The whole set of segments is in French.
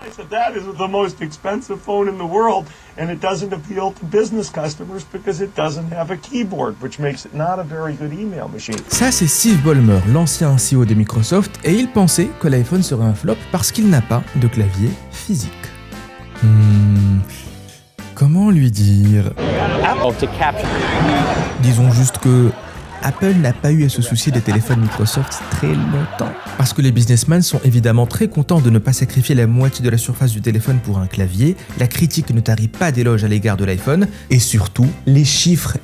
I said, that is the most expensive phone in the world, and it doesn't appeal to business customers because it doesn't have a keyboard, which makes it not a very good email machine. Ça, c'est Steve Ballmer, l'ancien CEO de Microsoft, et il pensait que l'iPhone serait un flop parce qu'il n'a pas de clavier physique. Comment lui dire ? Disons juste que Apple n'a pas eu à se soucier des téléphones Microsoft très longtemps. Parce que les businessmen sont évidemment très contents de ne pas sacrifier la moitié de la surface du téléphone pour un clavier, la critique ne tarit pas d'éloges à l'égard de l'iPhone, et surtout, les chiffres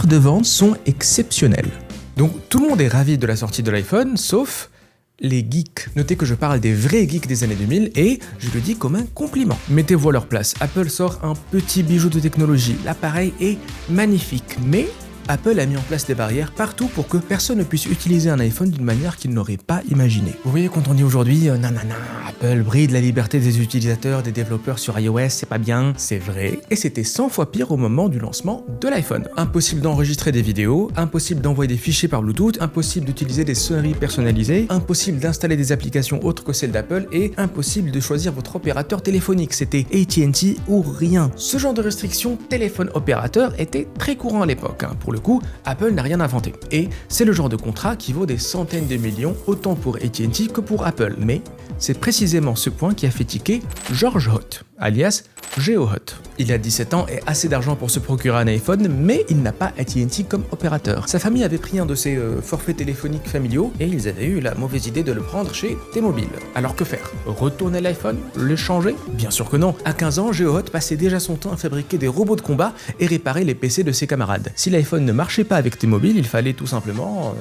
de vente sont exceptionnels. Donc tout le monde est ravi de la sortie de l'iPhone, sauf les geeks. Notez que je parle des vrais geeks des années 2000 et je le dis comme un compliment. Mettez-vous à leur place, Apple sort un petit bijou de technologie, l'appareil est magnifique, mais Apple a mis en place des barrières partout pour que personne ne puisse utiliser un iPhone d'une manière qu'il n'aurait pas imaginée. Vous voyez, quand on dit aujourd'hui nanana, Apple bride la liberté des utilisateurs, des développeurs sur iOS, c'est pas bien, c'est vrai, et c'était 100 fois pire au moment du lancement de l'iPhone. Impossible d'enregistrer des vidéos, impossible d'envoyer des fichiers par Bluetooth, impossible d'utiliser des sonneries personnalisées, impossible d'installer des applications autres que celles d'Apple, et impossible de choisir votre opérateur téléphonique, c'était AT&T ou rien. Ce genre de restrictions téléphone-opérateur était très courant à l'époque. Pour le coup, Apple n'a rien inventé. Et c'est le genre de contrat qui vaut des centaines de millions, autant pour AT&T que pour Apple. Mais c'est précisément ce point qui a fait tiquer George Hot, alias Geo Hot. Il a 17 ans et assez d'argent pour se procurer un iPhone, mais il n'a pas AT&T comme opérateur. Sa famille avait pris un de ses forfaits téléphoniques familiaux et ils avaient eu la mauvaise idée de le prendre chez T-Mobile. Alors que faire ? Retourner l'iPhone ? Le changer ? Bien sûr que non. À 15 ans, Geo Hot passait déjà son temps à fabriquer des robots de combat et réparer les PC de ses camarades. Si l'iPhone ne marchait pas avec T-Mobile, il fallait tout simplement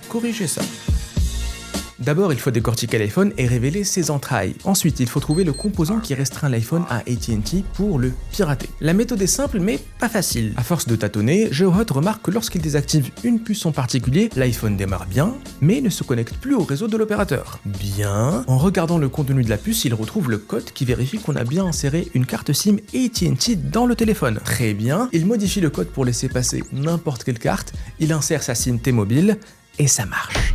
corriger ça. D'abord, il faut décortiquer l'iPhone et révéler ses entrailles. Ensuite, il faut trouver le composant qui restreint l'iPhone à AT&T pour le pirater. La méthode est simple mais pas facile. À force de tâtonner, GeoHot remarque que lorsqu'il désactive une puce en particulier, l'iPhone démarre bien, mais ne se connecte plus au réseau de l'opérateur. Bien. En regardant le contenu de la puce, il retrouve le code qui vérifie qu'on a bien inséré une carte SIM AT&T dans le téléphone. Très bien. Il modifie le code pour laisser passer n'importe quelle carte, il insère sa SIM T-Mobile, et ça marche.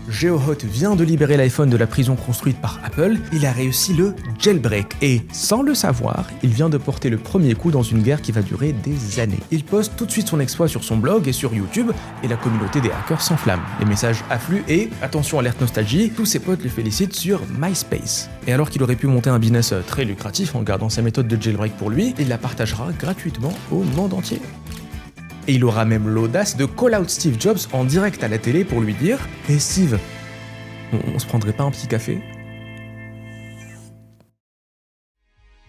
GeoHot vient de libérer l'iPhone de la prison construite par Apple, il a réussi le jailbreak et, sans le savoir, il vient de porter le premier coup dans une guerre qui va durer des années. Il poste tout de suite son exploit sur son blog et sur YouTube, et la communauté des hackers s'enflamme. Les messages affluent et, attention alerte nostalgie, tous ses potes le félicitent sur MySpace. Et alors qu'il aurait pu monter un business très lucratif en gardant sa méthode de jailbreak pour lui, il la partagera gratuitement au monde entier. Et il aura même l'audace de call out Steve Jobs en direct à la télé pour lui dire « Hey Steve, on se prendrait pas un petit café ?»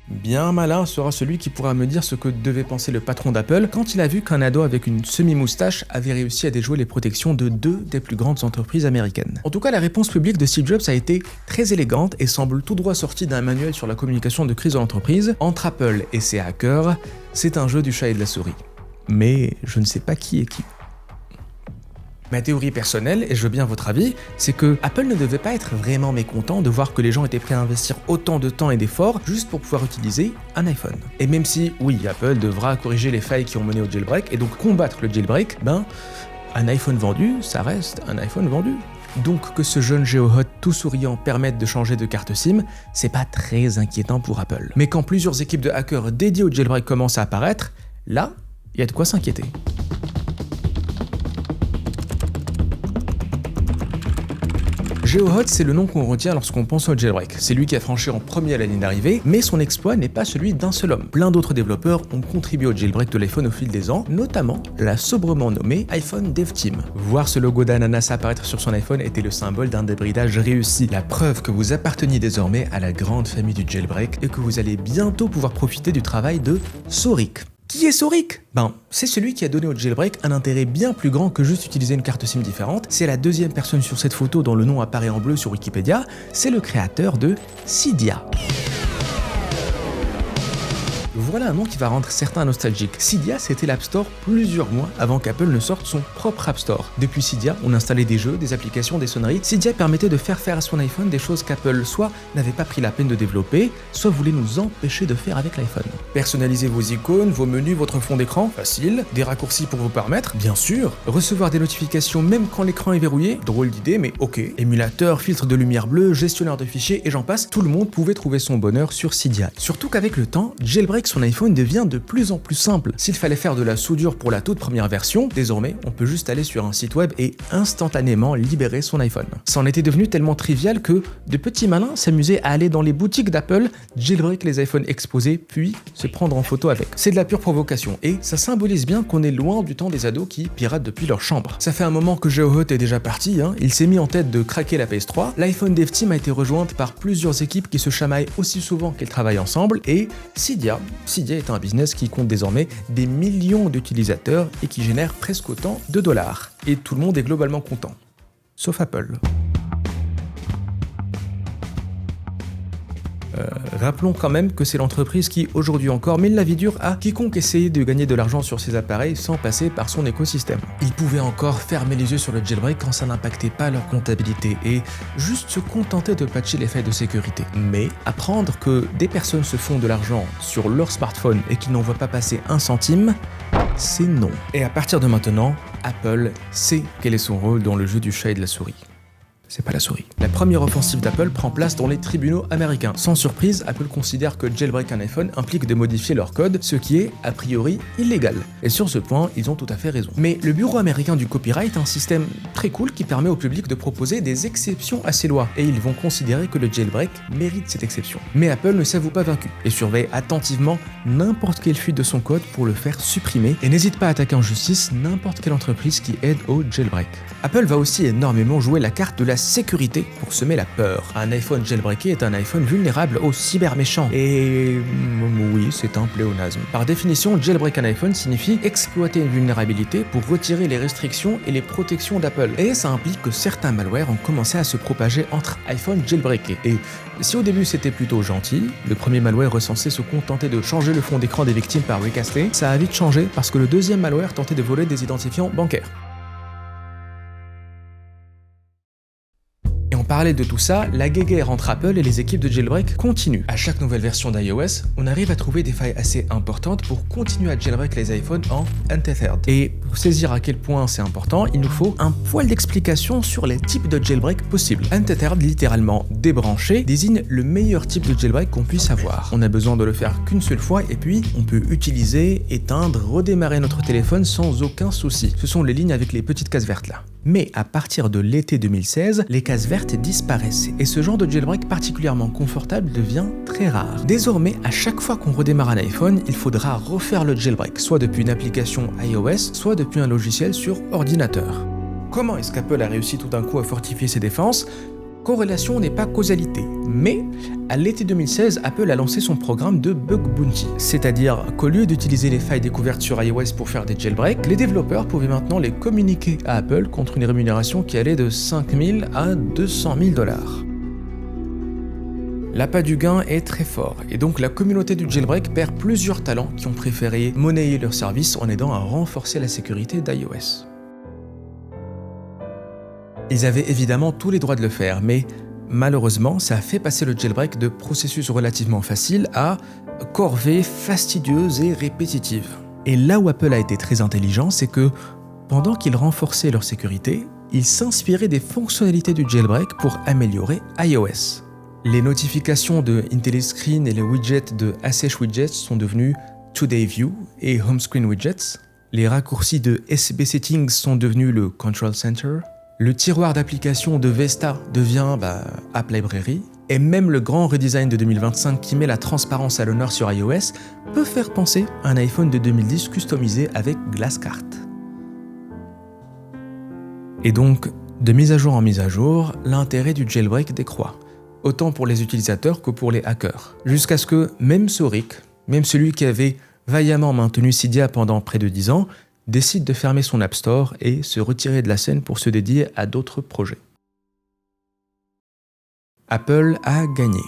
Bien malin sera celui qui pourra me dire ce que devait penser le patron d'Apple quand il a vu qu'un ado avec une semi-moustache avait réussi à déjouer les protections de 2 des plus grandes entreprises américaines. En tout cas, la réponse publique de Steve Jobs a été très élégante et semble tout droit sortie d'un manuel sur la communication de crise de l'entreprise. Entre Apple et ses hackers, c'est un jeu du chat et de la souris. Mais je ne sais pas qui est qui. Ma théorie personnelle, et je veux bien votre avis, c'est que Apple ne devait pas être vraiment mécontent de voir que les gens étaient prêts à investir autant de temps et d'efforts juste pour pouvoir utiliser un iPhone. Et même si, oui, Apple devra corriger les failles qui ont mené au jailbreak, et donc combattre le jailbreak, un iPhone vendu, ça reste un iPhone vendu. Donc que ce jeune GeoHot tout souriant permette de changer de carte SIM, c'est pas très inquiétant pour Apple. Mais quand plusieurs équipes de hackers dédiées au jailbreak commencent à apparaître, là, il y a de quoi s'inquiéter. GeoHot, c'est le nom qu'on retient lorsqu'on pense au jailbreak. C'est lui qui a franchi en premier à la ligne d'arrivée, mais son exploit n'est pas celui d'un seul homme. Plein d'autres développeurs ont contribué au jailbreak de l'iPhone au fil des ans, notamment la sobrement nommée iPhone Dev Team. Voir ce logo d'ananas apparaître sur son iPhone était le symbole d'un débridage réussi, la preuve que vous apparteniez désormais à la grande famille du jailbreak et que vous allez bientôt pouvoir profiter du travail de Sorik. Qui est Sorik ? C'est celui qui a donné au jailbreak un intérêt bien plus grand que juste utiliser une carte SIM différente. C'est la deuxième personne sur cette photo dont le nom apparaît en bleu sur Wikipédia, c'est le créateur de Cydia. Voilà un nom qui va rendre certains nostalgiques. Cydia, c'était l'App Store plusieurs mois avant qu'Apple ne sorte son propre App Store. Depuis Cydia, on installait des jeux, des applications, des sonneries. Cydia permettait de faire à son iPhone des choses qu'Apple soit n'avait pas pris la peine de développer, soit voulait nous empêcher de faire avec l'iPhone. Personnaliser vos icônes, vos menus, votre fond d'écran, facile. Des raccourcis pour vous permettre, bien sûr. Recevoir des notifications même quand l'écran est verrouillé, drôle d'idée, mais ok. Émulateur, filtre de lumière bleue, gestionnaire de fichiers et j'en passe, tout le monde pouvait trouver son bonheur sur Cydia. Surtout qu'avec le temps, jailbreak son iPhone devient de plus en plus simple. S'il fallait faire de la soudure pour la toute première version, désormais, on peut juste aller sur un site web et instantanément libérer son iPhone. Ça en était devenu tellement trivial que de petits malins s'amusaient à aller dans les boutiques d'Apple, jailbreak les iPhones exposés, puis se prendre en photo avec. C'est de la pure provocation et ça symbolise bien qu'on est loin du temps des ados qui piratent depuis leur chambre. Ça fait un moment que GeoHot est déjà parti, il s'est mis en tête de craquer la PS3. L'iPhone Dev Team a été rejointe par plusieurs équipes qui se chamaillent aussi souvent qu'elles travaillent ensemble et Cydia est un business qui compte désormais des millions d'utilisateurs et qui génère presque autant de dollars. Et tout le monde est globalement content. Sauf Apple. Rappelons quand même que c'est l'entreprise qui, aujourd'hui encore, mène la vie dure à quiconque essayait de gagner de l'argent sur ses appareils sans passer par son écosystème. Ils pouvaient encore fermer les yeux sur le jailbreak quand ça n'impactait pas leur comptabilité et juste se contenter de patcher les failles de sécurité. Mais apprendre que des personnes se font de l'argent sur leur smartphone et qu'ils n'en voient pas passer un centime, c'est non. Et à partir de maintenant, Apple sait quel est son rôle dans le jeu du chat et de la souris. C'est pas la souris. La première offensive d'Apple prend place dans les tribunaux américains. Sans surprise, Apple considère que jailbreak un iPhone implique de modifier leur code, ce qui est, a priori, illégal. Et sur ce point, ils ont tout à fait raison. Mais le Bureau américain du copyright a un système très cool qui permet au public de proposer des exceptions à ces lois, et ils vont considérer que le jailbreak mérite cette exception. Mais Apple ne s'avoue pas vaincu, et surveille attentivement n'importe quelle fuite de son code pour le faire supprimer, et n'hésite pas à attaquer en justice n'importe quelle entreprise qui aide au jailbreak. Apple va aussi énormément jouer la carte de la sécurité pour semer la peur. Un iPhone jailbreaké est un iPhone vulnérable aux cyberméchants. Et oui, c'est un pléonasme. Par définition, jailbreak un iPhone signifie exploiter une vulnérabilité pour retirer les restrictions et les protections d'Apple. Et ça implique que certains malwares ont commencé à se propager entre iPhone jailbreakés. Et si au début c'était plutôt gentil, le premier malware recensé se contentait de changer le fond d'écran des victimes par recasté, ça a vite changé parce que le deuxième malware tentait de voler des identifiants bancaires. En parallèle de tout ça, la guéguerre entre Apple et les équipes de jailbreak continue. À chaque nouvelle version d'iOS, on arrive à trouver des failles assez importantes pour continuer à jailbreak les iPhones en untethered. Et pour saisir à quel point c'est important, il nous faut un poil d'explication sur les types de jailbreak possibles. Untethered, littéralement débranché, désigne le meilleur type de jailbreak qu'on puisse avoir. On a besoin de le faire qu'une seule fois et puis on peut utiliser, éteindre, redémarrer notre téléphone sans aucun souci. Ce sont les lignes avec les petites cases vertes là. Mais à partir de l'été 2016, les cases vertes disparaissent et ce genre de jailbreak particulièrement confortable devient très rare. Désormais, à chaque fois qu'on redémarre un iPhone, il faudra refaire le jailbreak, soit depuis une application iOS, soit depuis un logiciel sur ordinateur. Comment est-ce qu'Apple a réussi tout d'un coup à fortifier ses défenses ? Corrélation n'est pas causalité, mais à l'été 2016, Apple a lancé son programme de Bug Bounty, c'est-à-dire qu'au lieu d'utiliser les failles découvertes sur iOS pour faire des jailbreaks, les développeurs pouvaient maintenant les communiquer à Apple contre une rémunération qui allait de 5 000 à 200 000 $. L'appât du gain est très fort, et donc la communauté du jailbreak perd plusieurs talents qui ont préféré monnayer leur service en aidant à renforcer la sécurité d'iOS. Ils avaient évidemment tous les droits de le faire, mais malheureusement, ça a fait passer le jailbreak de processus relativement facile à corvée fastidieuse et répétitive. Et là où Apple a été très intelligent, c'est que pendant qu'ils renforçaient leur sécurité, ils s'inspiraient des fonctionnalités du jailbreak pour améliorer iOS. Les notifications de IntelliScreen et les widgets de Assesh Widgets sont devenus Today View et Home Screen Widgets. Les raccourcis de SB Settings sont devenus le Control Center. Le tiroir d'application de Vesta devient App Library, et même le grand redesign de 2025 qui met la transparence à l'honneur sur iOS peut faire penser à un iPhone de 2010 customisé avec GlassCart. Et donc, de mise à jour en mise à jour, l'intérêt du jailbreak décroît, autant pour les utilisateurs que pour les hackers, jusqu'à ce que même Sorik, même celui qui avait vaillamment maintenu Cydia pendant près de 10 ans, décide de fermer son App Store et se retirer de la scène pour se dédier à d'autres projets. Apple a gagné.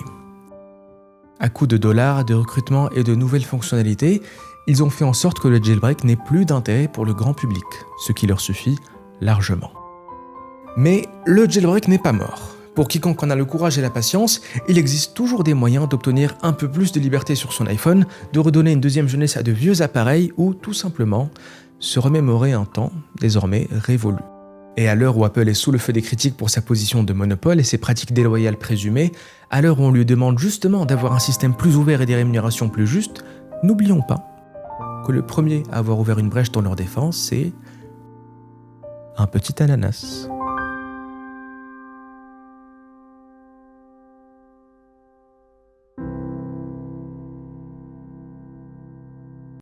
À coups de dollars, de recrutement et de nouvelles fonctionnalités, ils ont fait en sorte que le jailbreak n'ait plus d'intérêt pour le grand public, ce qui leur suffit largement. Mais le jailbreak n'est pas mort. Pour quiconque en a le courage et la patience, il existe toujours des moyens d'obtenir un peu plus de liberté sur son iPhone, de redonner une deuxième jeunesse à de vieux appareils ou tout simplement se remémorer un temps désormais révolu. Et à l'heure où Apple est sous le feu des critiques pour sa position de monopole et ses pratiques déloyales présumées, à l'heure où on lui demande justement d'avoir un système plus ouvert et des rémunérations plus justes, n'oublions pas que le premier à avoir ouvert une brèche dans leur défense, c'est un petit ananas.